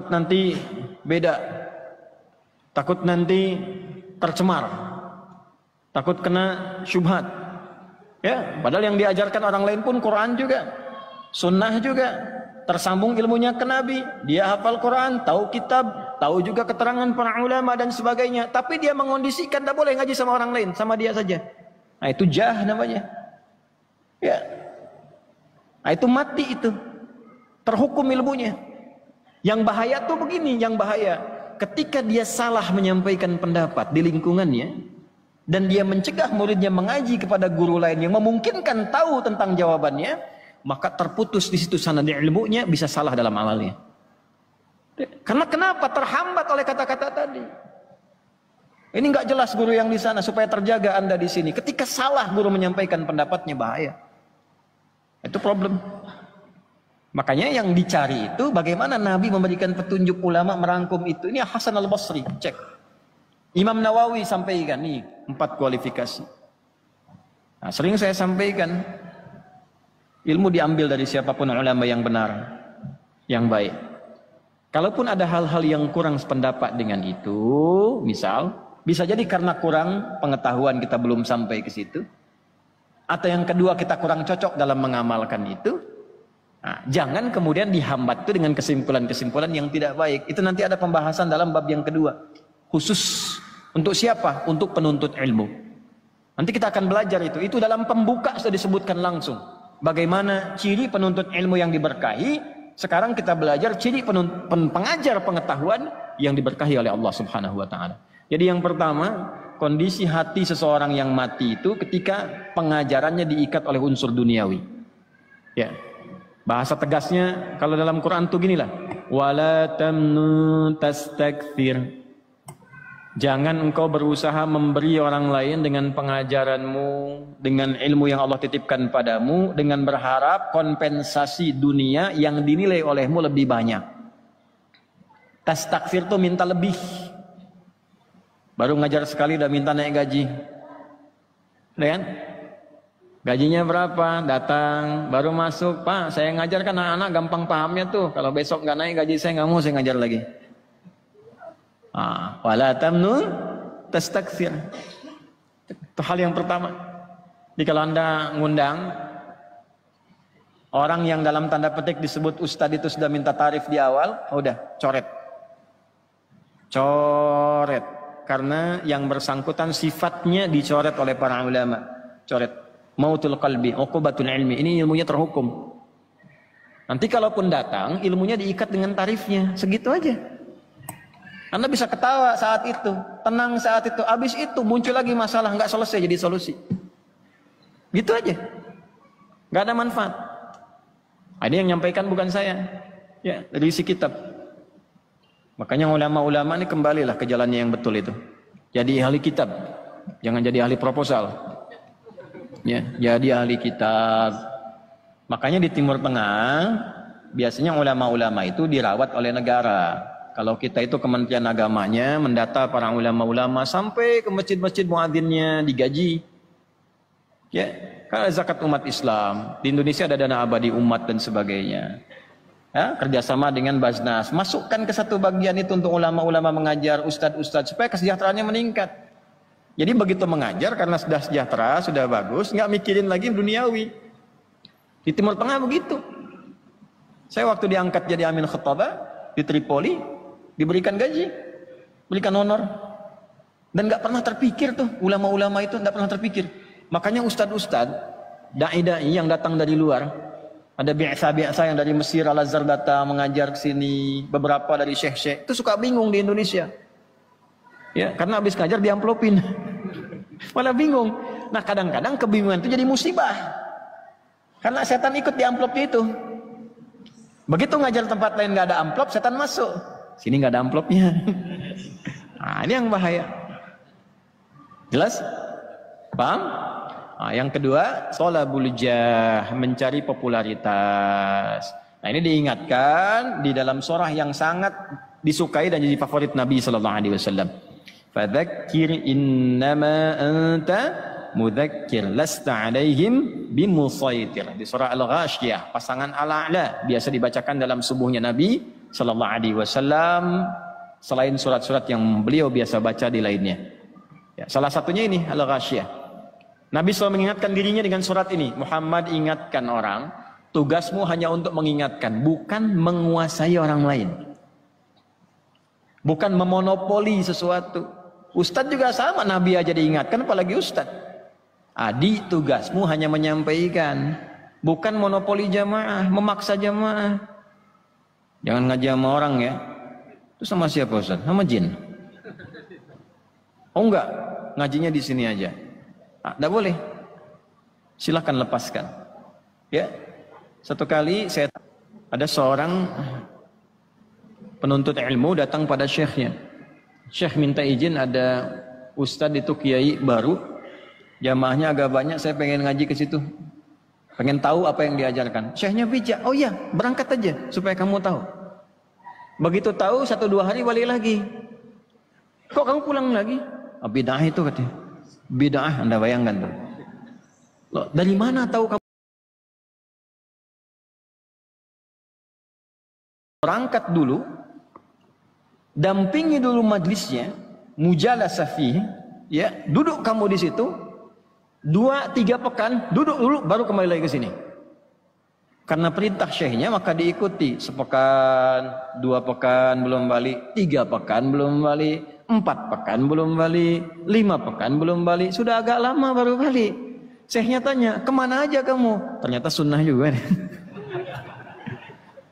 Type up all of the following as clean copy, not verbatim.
nanti beda, takut nanti tercemar, takut kena syubhat. Ya, padahal yang diajarkan orang lain pun Quran juga, sunnah juga, tersambung ilmunya ke Nabi. Dia hafal Quran, tahu kitab, tahu juga keterangan para ulama dan sebagainya. Tapi dia mengondisikan tidak boleh ngaji sama orang lain, sama dia saja. Nah itu jah namanya. Ya, nah, itu mati itu, terhukum ilmunya. Yang bahaya tuh begini, yang bahaya ketika dia salah menyampaikan pendapat di lingkungannya dan dia mencegah muridnya mengaji kepada guru lain yang memungkinkan tahu tentang jawabannya, maka terputus di situ sanad ilmunya, bisa salah dalam amalnya. Karena kenapa? Terhambat oleh kata-kata tadi. Ini nggak jelas guru yang di sana, supaya terjaga Anda di sini. Ketika salah guru menyampaikan pendapatnya, bahaya. Itu problem. Makanya yang dicari itu bagaimana Nabi memberikan petunjuk, ulama merangkum itu. Ini Hasan al-Basri, cek. Imam Nawawi sampaikan nih 4 kualifikasi. Nah, sering saya sampaikan, ilmu diambil dari siapapun ulama yang benar, yang baik. Kalaupun ada hal-hal yang kurang sependapat dengan itu, misal bisa jadi karena kurang pengetahuan kita belum sampai ke situ, atau yang kedua kita kurang cocok dalam mengamalkan itu. Nah, jangan kemudian dihambat itu dengan kesimpulan-kesimpulan yang tidak baik. Itu nanti ada pembahasan dalam bab yang kedua. Khusus untuk siapa? Untuk penuntut ilmu. Nanti kita akan belajar itu. Itu dalam pembuka sudah disebutkan langsung. Bagaimana ciri penuntut ilmu yang diberkahi. Sekarang kita belajar ciri pengajar pengetahuan yang diberkahi oleh Allah Subhanahu wa Ta'ala. Jadi yang pertama, kondisi hati seseorang yang mati itu ketika pengajarannya diikat oleh unsur duniawi. Ya. Bahasa tegasnya kalau dalam Quran tuh ginilah, wala tamnun tastakthir. Jangan engkau berusaha memberi orang lain dengan pengajaranmu, dengan ilmu yang Allah titipkan padamu, dengan berharap kompensasi dunia yang dinilai olehmu lebih banyak. Tastakthir tuh minta lebih. Baru ngajar sekali udah minta naik gaji. Kan? Gajinya berapa? Datang, baru masuk, Pak, saya ngajar kan anak-anak gampang pahamnya tuh. Kalau besok nggak naik gaji saya nggak mau saya ngajar lagi. Wala tamnun tastakthir. Itu hal yang pertama. Jadi kalau Anda ngundang orang yang dalam tanda petik disebut ustadz itu sudah minta tarif di awal, udah coret. Coret. Karena yang bersangkutan sifatnya dicoret oleh para ulama. Coret. Mautul qalbi, uqubatul ilmi. Ini ilmunya terhukum. Nanti kalaupun datang, ilmunya diikat dengan tarifnya. Segitu aja. Anda bisa ketawa saat itu, tenang saat itu. Habis itu muncul lagi masalah, nggak selesai jadi solusi. Gitu aja. Nggak ada manfaat. Ini yang nyampaikan bukan saya. Ya, dari isi kitab. Makanya ulama-ulama ini kembalilah ke jalannya yang betul itu. Jadi ahli kitab. Jangan jadi ahli proposal. Ya, jadi ahli kitab. Makanya di Timur Tengah biasanya ulama-ulama itu dirawat oleh negara. Kalau kita itu Kementerian Agamanya mendata para ulama-ulama sampai ke masjid-masjid muadzinnya digaji. Ya, karena zakat umat Islam di Indonesia ada dana abadi umat dan sebagainya. Ya, kerjasama dengan Basnas, masukkan ke satu bagian itu untuk ulama-ulama mengajar, ustadz-ustadz supaya kesejahteraannya meningkat. Jadi begitu mengajar karena sudah sejahtera, sudah bagus, nggak mikirin lagi duniawi. Di Timur Tengah begitu. Saya waktu diangkat jadi amin khattabah di Tripoli, diberikan gaji, berikan honor, dan nggak pernah terpikir tuh ulama-ulama itu nggak pernah terpikir. Makanya ustadz-ustadz, dai-dai yang datang dari luar, ada biasa-biasa yang dari Mesir, Al-Azhar datang mengajar ke sini, beberapa dari syekh-syekh itu suka bingung di Indonesia. Ya, karena habis ngajar diamplopin. Malah bingung. Nah, kadang-kadang kebingungan itu jadi musibah. Karena setan ikut di amplopnya itu. Begitu ngajar tempat lain nggak ada amplop, setan masuk. Sini nggak ada amplopnya. Nah, ini yang bahaya. Jelas? Paham? Nah, yang kedua, thalabul jah, mencari popularitas. Nah, ini diingatkan di dalam surah yang sangat disukai dan jadi favorit Nabi sallallahu alaihi wasallam. Fadzakir innama anta mudzakir lasta alaihim bimusaitir. Di surah Al-Ghasyiyah, pasangan Al-A'la biasa dibacakan dalam subuhnya Nabi Sallallahu Alaihi Wasallam selain surat-surat yang beliau biasa baca di lainnya. Ya, salah satunya ini Al-Ghasyiyah. Nabi selalu mengingatkan dirinya dengan surat ini. Muhammad, ingatkan orang, tugasmu hanya untuk mengingatkan, bukan menguasai orang lain. Bukan memonopoli sesuatu. Ustadz juga sama, Nabi aja diingatkan, apalagi Ustadz. Adi, tugasmu hanya menyampaikan, bukan monopoli jamaah, memaksa jamaah. Jangan ngaji sama orang ya. Itu sama siapa Ustadz? Sama jin. Oh enggak, ngajinya di sini aja. Tidak boleh. Silahkan lepaskan. Ya, satu kali ada seorang penuntut ilmu datang pada syekhnya. Syekh minta izin, ada ustadz itu kiai baru, jamaahnya agak banyak, saya pengen ngaji ke situ, pengen tahu apa yang diajarkan. Syekhnya bijak, oh iya berangkat aja supaya kamu tahu. Begitu tahu 1-2 hari balik lagi. Kok kamu pulang lagi? Oh, bid'ah itu katanya. Bid'ah, Anda bayangkan tuh. Loh, dari mana tahu kamu? Berangkat dulu, dampingi dulu majlisnya, mujalasah fihi, ya, duduk kamu di situ 2-3 pekan, duduk dulu baru kembali lagi ke sini. Karena perintah syekhnya maka diikuti. Sepekan, 2 pekan belum balik, 3 pekan belum balik, 4 pekan belum balik, 5 pekan belum balik, sudah agak lama baru balik. Syekhnya tanya, kemana aja kamu? Ternyata sunnah juga.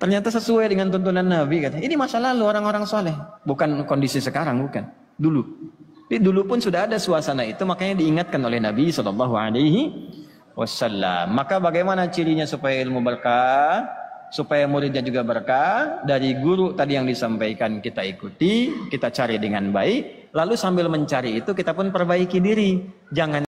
Ternyata sesuai dengan tuntunan Nabi, katanya. Ini masa lalu orang-orang soleh, bukan kondisi sekarang, bukan. Dulu. Jadi dulu pun sudah ada suasana itu, makanya diingatkan oleh Nabi Shallallahu Alaihi Wasallam. Maka bagaimana cirinya supaya ilmu berkah, supaya muridnya juga berkah? Dari guru tadi yang disampaikan kita ikuti, kita cari dengan baik, lalu sambil mencari itu kita pun perbaiki diri. Jangan